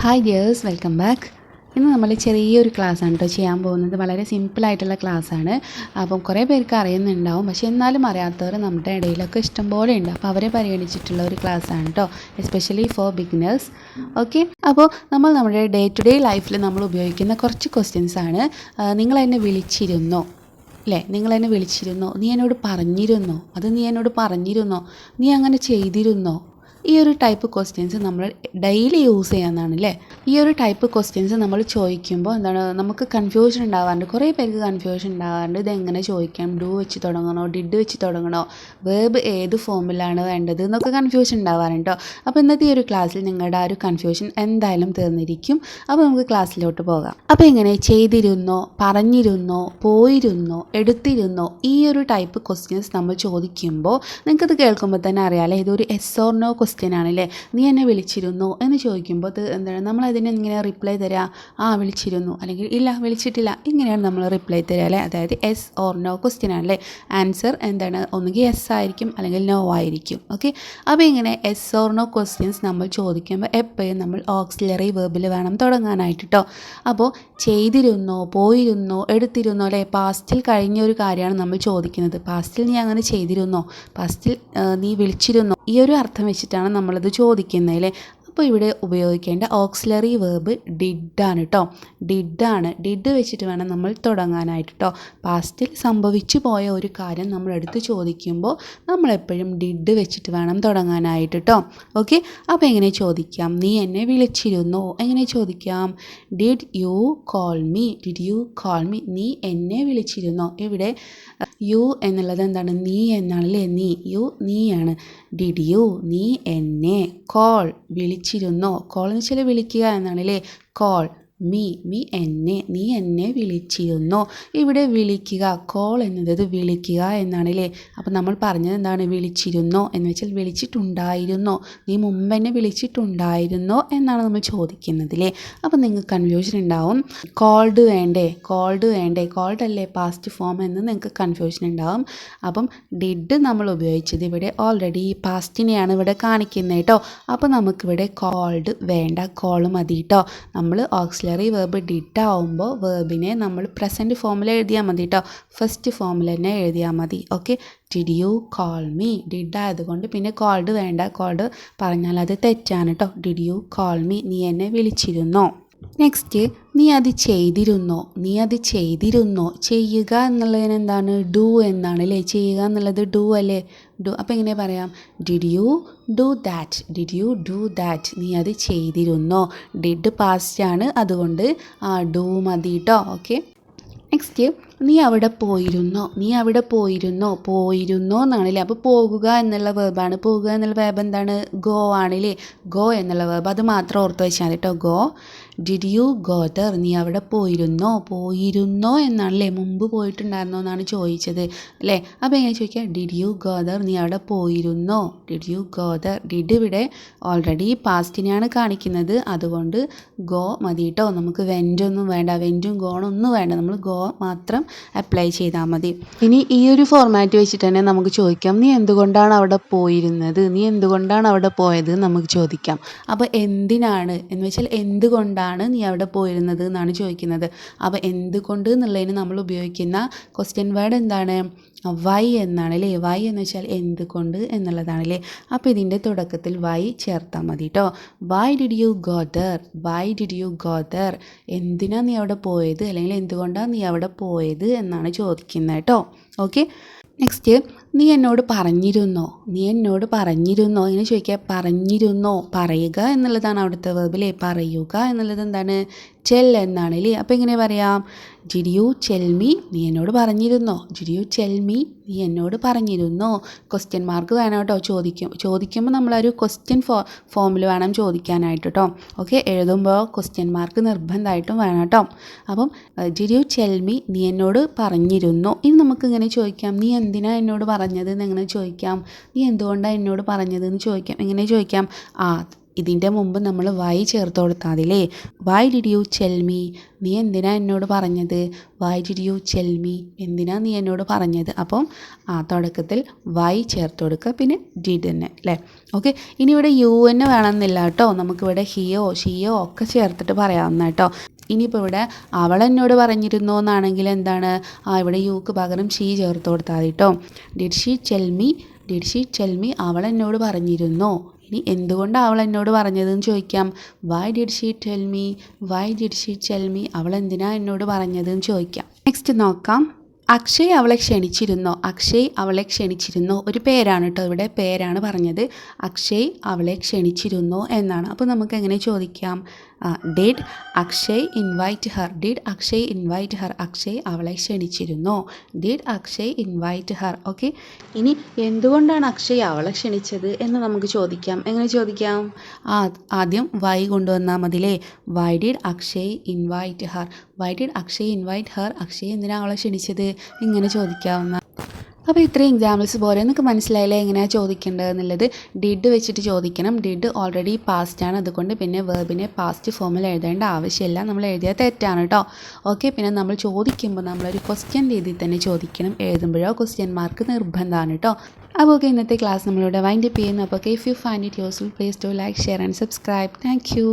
Hi dears, welcome back. ഇന്ന് നമ്മൾ ചെറിയൊരു ക്ലാസ്സാണ് കേട്ടോ ചെയ്യാൻ പോകുന്നത്. വളരെ സിമ്പിളായിട്ടുള്ള ക്ലാസ്സാണ്. അപ്പം കുറേ പേർക്ക് അറിയുന്നുണ്ടാവും, പക്ഷേ എന്നാലും അറിയാത്തവർ നമ്മുടെ ഇടയിലൊക്കെ ഇഷ്ടംപോലെ ഉണ്ട്. അപ്പോൾ അവരെ പരിഗണിച്ചിട്ടുള്ള ഒരു ക്ലാസ്സാണ് കേട്ടോ, എസ്പെഷ്യലി ഫോർ ബിഗിനേഴ്സ്. ഓക്കെ, അപ്പോൾ നമ്മൾ നമ്മുടെ ഡേ ടു ഡേ ലൈഫിൽ നമ്മൾ ഉപയോഗിക്കുന്ന കുറച്ച് ക്വസ്റ്റ്യൻസാണ്. നിങ്ങൾ എന്നെ വിളിച്ചിരുന്നോ, അല്ലേ? നിങ്ങൾ എന്നെ വിളിച്ചിരുന്നോ, നീ എന്നോട് പറഞ്ഞിരുന്നോ, അത് നീ എന്നോട് പറഞ്ഞിരുന്നോ, നീ അങ്ങനെ ചെയ്തിരുന്നോ, ഈ ഒരു ടൈപ്പ് ക്വസ്റ്റ്യൻസ് നമ്മൾ ഡെയിലി യൂസ് ചെയ്യാവുന്നതാണ് അല്ലേ. ഈ ഒരു ടൈപ്പ് ക്വസ്റ്റ്യൻസ് നമ്മൾ ചോദിക്കുമ്പോൾ എന്താണ്, നമുക്ക് കൺഫ്യൂഷൻ ഉണ്ടാവാറുണ്ട്. കുറേ പേർക്ക് കൺഫ്യൂഷൻ ഉണ്ടാവാറുണ്ട്. ഇതെങ്ങനെ ചോദിക്കാം, ഡു വെച്ച് തുടങ്ങണോ, ഡിഡ് വെച്ച് തുടങ്ങണോ, വേർബ് ഏത് ഫോമിലാണ് വേണ്ടത് എന്നൊക്കെ കൺഫ്യൂഷൻ ഉണ്ടാവാറുണ്ടോ. അപ്പോൾ ഇന്നത്തെ ഈ ഒരു ക്ലാസ്സിൽ നിങ്ങളുടെ ആ ഒരു കൺഫ്യൂഷൻ എന്തായാലും തീർന്നിരിക്കും. അപ്പോൾ നമുക്ക് ക്ലാസ്സിലോട്ട് പോകാം. അപ്പോൾ എങ്ങനെ ചെയ്തിരുന്നോ, പറഞ്ഞിരുന്നോ, പോയിരുന്നോ, എടുത്തിരുന്നോ, ഈ ഒരു ടൈപ്പ് ക്വസ്റ്റ്യൻസ് നമ്മൾ ചോദിക്കുമ്പോൾ നിങ്ങൾക്കത് കേൾക്കുമ്പോൾ തന്നെ അറിയാമല്ലേ, ഇതൊരു എസ് ഓർ നോ ക്വസ്റ്റ്യൻ ആണല്ലേ. നീ എന്നെ വിളിച്ചിരുന്നോ എന്ന് ചോദിക്കുമ്പോൾ എന്താണ് നമ്മളതിന് ഇങ്ങനെ റിപ്ലൈ തരിക, ആ വിളിച്ചിരുന്നു, അല്ലെങ്കിൽ ഇല്ല വിളിച്ചിട്ടില്ല, ഇങ്ങനെയാണ് നമ്മൾ റിപ്ലൈ തരിക അല്ലേ. അതായത് എസ് ഓർ നോ ക്വസ്റ്റ്യൻ ആണല്ലേ. ആൻസർ എന്താണ്, ഒന്നുകിൽ എസ് ആയിരിക്കും അല്ലെങ്കിൽ നോ ആയിരിക്കും. ഓക്കെ, അപ്പോൾ ഇങ്ങനെ എസ് ഓർ നോ ക്വസ്റ്റ്യൻസ് നമ്മൾ ചോദിക്കുമ്പോൾ എപ്പോഴും നമ്മൾ ഓക്സിലറി വേർബിൽ വേണം തുടങ്ങാനായിട്ട് കേട്ടോ. അപ്പോൾ ചെയ്തിരുന്നോ, പോയിരുന്നോ, എടുത്തിരുന്നോ അല്ലേ, പാസ്റ്റിൽ കഴിഞ്ഞ ഒരു കാര്യമാണ് നമ്മൾ ചോദിക്കുന്നത്. പാസ്റ്റിൽ നീ അങ്ങനെ ചെയ്തിരുന്നോ, പാസ്റ്റിൽ നീ വിളിച്ചിരുന്നോ, ഈ ഒരു അർത്ഥം വെച്ചിട്ടാണ് നമ്മളത് ചോദിക്കുന്നത് അല്ലേ. അപ്പോൾ ഇവിടെ ഉപയോഗിക്കേണ്ട ഓക്സിലറി വേർബ് ഡിഡാണ് കേട്ടോ. ഡിഡാണ്. ഡിഡ് വെച്ചിട്ട് വേണം നമ്മൾ തുടങ്ങാനായിട്ട് കേട്ടോ. പാസ്റ്റിൽ സംഭവിച്ചു പോയ ഒരു കാര്യം നമ്മളെടുത്ത് ചോദിക്കുമ്പോൾ നമ്മളെപ്പോഴും ഡിഡ് വെച്ചിട്ട് വേണം തുടങ്ങാനായിട്ട് കേട്ടോ. ഓക്കെ, അപ്പോൾ എങ്ങനെ ചോദിക്കാം, നീ എന്നെ വിളിച്ചിരുന്നോ, എങ്ങനെ ചോദിക്കാം, did you call me, did you call me, നീ എന്നെ വിളിച്ചിരുന്നോ. ഇവിടെ യു എന്നുള്ളത് എന്താണ്, നീ എന്നാണല്ലേ. നീ, യു നീയാണ്. ഡിഡ് യു നീ എന്നെ, കോൾ വിളിച്ചിരുന്നോ, കോൾ എന്ന് വെച്ചാൽ വിളിക്കുക എന്നാണല്ലേ. കോൾ മീ, മീ എന്നെ, നീ എന്നെ വിളിച്ചിരുന്നോ. ഇവിടെ വിളിക്കുക, കോൾ എന്നത് വിളിക്കുക എന്നാണല്ലേ. അപ്പോൾ നമ്മൾ പറഞ്ഞത് എന്താണ്, വിളിച്ചിരുന്നോ എന്ന് വെച്ചാൽ വിളിച്ചിട്ടുണ്ടായിരുന്നോ, നീ മുമ്പ് എന്നെ വിളിച്ചിട്ടുണ്ടായിരുന്നോ എന്നാണ് നമ്മൾ ചോദിക്കുന്നത് അല്ലേ. അപ്പോൾ നിങ്ങൾക്ക് കൺഫ്യൂഷൻ ഉണ്ടാവും, കോൾഡ് വേണ്ടേ, കോൾഡ് വേണ്ടേ, കോൾഡ് അല്ലേ പാസ്റ്റ് ഫോം എന്ന് നിങ്ങൾക്ക് കൺഫ്യൂഷൻ ഉണ്ടാവും. അപ്പം ഡിഡ് നമ്മൾ ഉപയോഗിച്ചത് ഇവിടെ ഓൾറെഡി പാസ്റ്റിനെയാണ് ഇവിടെ കാണിക്കുന്നത് കേട്ടോ. അപ്പോൾ നമുക്കിവിടെ കോൾഡ് വേണ്ട, കോൾ മതി കേട്ടോ. നമ്മൾ ഓക്സിലറി വേർബ് ഡിഡ് ആവുമ്പോൾ വേർബിനെ നമ്മൾ പ്രസൻറ്റ് ഫോമിൽ എഴുതിയാൽ മതി കേട്ടോ. ഫസ്റ്റ് ഫോമിൽ തന്നെ എഴുതിയാൽ മതി. Okay, did you call me, did ആയതുകൊണ്ട് പിന്നെ കോൾഡ് വേണ്ട, കോൾഡ് പറഞ്ഞാൽ അത് തെറ്റാണ് കേട്ടോ. ഡിഡ് യു കോൾ മീ, നീ എന്നെ വിളിച്ചിരുന്നോ. നെക്സ്റ്റ്, നീ അത് ചെയ്തിരുന്നോ, നീ അത് ചെയ്തിരുന്നോ. ചെയ്യുക എന്നുള്ളതിന് എന്താണ്, ഡു എന്നാണ് അല്ലേ. ചെയ്യുക എന്നുള്ളത് ഡു അല്ലേ, ഡു. അപ്പോൾ എങ്ങനെ പറയാം, did you do that, did you do that, നീ അത് ചെയ്തിരുന്നോ. ഡിഡ് പാസ്റ്റ് ആണ്, അതുകൊണ്ട് ഡു മതി കേട്ടോ. ഓക്കെ, നെക്സ്റ്റ്, നീ അവിടെ പോയിരുന്നോ, നീ അവിടെ പോയിരുന്നോ, പോയിരുന്നോ എന്നാണല്ലേ. അപ്പോൾ പോകുക എന്നുള്ള വേർബാണ്. പോകുക എന്നുള്ള വേർബ് എന്താണ്, ഗോ ആണല്ലേ. ഗോ എന്നുള്ള വേർബ്, അത് മാത്രം ഓർത്ത് വെച്ചാൽ മതി കേട്ടോ. Go. Did you go there, നീ അവിടെ പോയിരുന്നോ, പോയിരുന്നോ എന്നാണല്ലേ. മുമ്പ് പോയിട്ടുണ്ടായിരുന്നോ എന്നാണ് ചോദിച്ചത് അല്ലേ. അപ്പോൾ എങ്ങനെ ചോദിക്കുക, ഡിഡ് യു ഗോ ദർ, നീ അവിടെ പോയിരുന്നോ. Did you go there. Did ഇവിടെ ഓൾറെഡി പാസ്റ്റിനെയാണ് കാണിക്കുന്നത്, അതുകൊണ്ട് ഗോ മതി കേട്ടോ. നമുക്ക് വെൻ്റൊന്നും വേണ്ട, വെൻ്റും ഗോണൊന്നും വേണ്ട, നമ്മൾ ഗോ മാത്രം അപ്ലൈ ചെയ്താൽ മതി. ഇനി ഈ ഒരു ഫോർമാറ്റ് വെച്ചിട്ട് തന്നെ നമുക്ക് ചോദിക്കാം, നീ എന്തുകൊണ്ടാണ് അവിടെ പോയിരുന്നത്, നീ എന്തുകൊണ്ടാണ് അവിടെ പോയത് നമുക്ക് ചോദിക്കാം. അപ്പോൾ എന്തിനാണ് എന്ന് വെച്ചാൽ എന്തുകൊണ്ടാണ് നീ അവിടെ പോയിരുന്നത് എന്നാണ് ചോദിക്കുന്നത്. അപ്പോൾ എന്തുകൊണ്ട് എന്നുള്ളതിന് നമ്മൾ ഉപയോഗിക്കുന്ന ക്വസ്റ്റ്യൻ വേർഡ് എന്താണ്, വൈ എന്നാണ് അല്ലേ. വൈ എന്ന് വെച്ചാൽ എന്തുകൊണ്ട് എന്നുള്ളതാണ് അല്ലേ. അപ്പോൾ ഇതിൻ്റെ തുടക്കത്തിൽ വൈ ചേർത്താൽ മതി കേട്ടോ. Y did you go there, Y did you go there, എന്തിനാണ് നീ അവിടെ പോയത്, അല്ലെങ്കിൽ എന്തുകൊണ്ടാണ് നീ അവിടെ പോയത് എന്നാണ് ചോദിക്കുന്നത് കേട്ടോ. ഓക്കെ, നെക്സ്റ്റ്, നീ എന്നോട് പറഞ്ഞിരുന്നോ, നീ എന്നോട് പറഞ്ഞിരുന്നോ, ഇങ്ങനെ ചോദിക്കുക. പറഞ്ഞിരുന്നോ, പറയുക എന്നുള്ളതാണ് അവിടുത്തെ വേർബ് അല്ലേ. പറയുക എന്നുള്ളത് എന്താണ്, ടെൽ എന്നാണ് അല്ലേ. അപ്പോൾ എങ്ങനെ പറയാം, ഡിഡ് യു ടെൽ മീ, നീ എന്നോട് പറഞ്ഞിരുന്നോ. ഡിഡ് യു ടെൽ മീ, നീ എന്നോട് പറഞ്ഞിരുന്നോ. ക്വസ്റ്റ്യൻ മാർക്ക് വേണം കേട്ടോ. ചോദിക്കുമ്പോൾ നമ്മളൊരു ക്വസ്റ്റ്യൻ ഫോമിൽ വേണം ചോദിക്കാനായിട്ട് കേട്ടോ. ഓക്കെ, എഴുതുമ്പോൾ ക്വസ്റ്റ്യൻ മാർക്ക് നിർബന്ധമായിട്ടും വേണം കേട്ടോ. അപ്പം ഡിഡ് യു ടെൽ മീ, നീ എന്നോട് പറഞ്ഞിരുന്നോ. ഇനി നമുക്ക് ഇങ്ങനെ ചോദിക്കാം, നീ എന്തിനാണ് എന്നോട് പറഞ്ഞത് എന്ന് എങ്ങനെ ചോദിക്കാം, നീ എന്തുകൊണ്ടാണ് എന്നോട് പറഞ്ഞത് എന്ന് ചോദിക്കാം. എങ്ങനെ ചോദിക്കാം, ഇതിൻ്റെ മുമ്പ് നമ്മൾ വൈ ചേർത്ത് കൊടുത്താൽ മതില്ലേ. Why did you tell me, നീ എന്തിനാ എന്നോട് പറഞ്ഞത്. Why did you tell me, എന്തിനാ നീ എന്നോട് പറഞ്ഞത്. അപ്പം തുടക്കത്തിൽ വൈ ചേർത്ത് കൊടുക്കുക, പിന്നെ ഡിഡ് തന്നെ അല്ലേ. ഓക്കെ, ഇനി ഇവിടെ യു തന്നെ വേണമെന്നില്ല കേട്ടോ. നമുക്കിവിടെ ഹിയോ ഷീയോ ഒക്കെ ചേർത്തിട്ട് പറയാവുന്ന കേട്ടോ. ഇനിയിപ്പോൾ ഇവിടെ അവൾ എന്നോട് പറഞ്ഞിരുന്നോ എന്നാണെങ്കിൽ എന്താണ്, ഇവിടെ യുക്ക് പകരം ഷീ ചേർത്ത് കൊടുത്താൽ മതി കേട്ടോ. Did she tell me, did she tell me, അവൾ എന്നോട് പറഞ്ഞിരുന്നോ. ഇനി എന്തുകൊണ്ടാണ് അവൾ എന്നോട് പറഞ്ഞതെന്ന് ചോദിക്കാം. Why did she tell me, why did she tell me, അവൾ എന്തിനാ എന്നോട് പറഞ്ഞതെന്ന് ചോദിക്കാം. നെക്സ്റ്റ് നോക്കാം. അക്ഷയ് അവളെ ക്ഷണിച്ചിരുന്നോ. അക്ഷയ് അവളെ ക്ഷണിച്ചിരുന്നോ, ഒരു പേരാണ് കേട്ടോ, ഇവിടെ പേരാണ് പറഞ്ഞത്. അക്ഷയ് അവളെ ക്ഷണിച്ചിരുന്നോ എന്നാണ്. അപ്പോൾ നമുക്ക് എങ്ങനെ ചോദിക്കാം. Did Akshay invite her, did Akshay invite her, Akshay അവളെ ക്ഷണിച്ചിരുന്നോ. Did Akshay invite her. Okay, ഇനി എന്തുകൊണ്ടാണ് അക്ഷയ് അവളെ ക്ഷണിച്ചത് എന്ന് നമുക്ക് ചോദിക്കാം. എങ്ങനെ ചോദിക്കാം. ആദ്യം വൈ കൊണ്ടുവന്നാൽ മതിലേ. Why did Akshay invite her, why did Akshay invite her, Akshay എന്തിനാണ് അവളെ ക്ഷണിച്ചത്, ഇങ്ങനെ ചോദിക്കാവുന്ന. അപ്പോൾ ഇത്രയും എക്സാമ്പിൾസ് പോലെ നിങ്ങൾക്ക് മനസ്സിലായില്ലേ എങ്ങനെയാണ് ചോദിക്കേണ്ടത് എന്നുള്ളത്. ഡിഡ് വെച്ചിട്ട് ചോദിക്കണം. ഡിഡ് ഓൾറെഡി പാസ്റ്റ് ആണ്, അതുകൊണ്ട് പിന്നെ വെർബിനെ പാസ്റ്റ് ഫോമിൽ എഴുതേണ്ട ആവശ്യമില്ല. നമ്മൾ എഴുതിയാൽ തെറ്റാണ് കേട്ടോ. ഓക്കെ, പിന്നെ നമ്മൾ ചോദിക്കുമ്പോൾ നമ്മളൊരു ക്വസ്റ്റ്യൻ രീതിയിൽ തന്നെ ചോദിക്കണം. എഴുതുമ്പോഴോ ക്വസ്റ്റ്യൻ മാർക്ക് നിർബന്ധമാണ് കേട്ടോ. അപ്പോൾ ഓക്കെ, ഇന്നത്തെ ക്ലാസ് നമ്മളിവിടെ വൈൻഡപ്പ് ചെയ്യുന്നു. അപ്പോൾ if you find it useful please to like, share and subscribe. Thank U.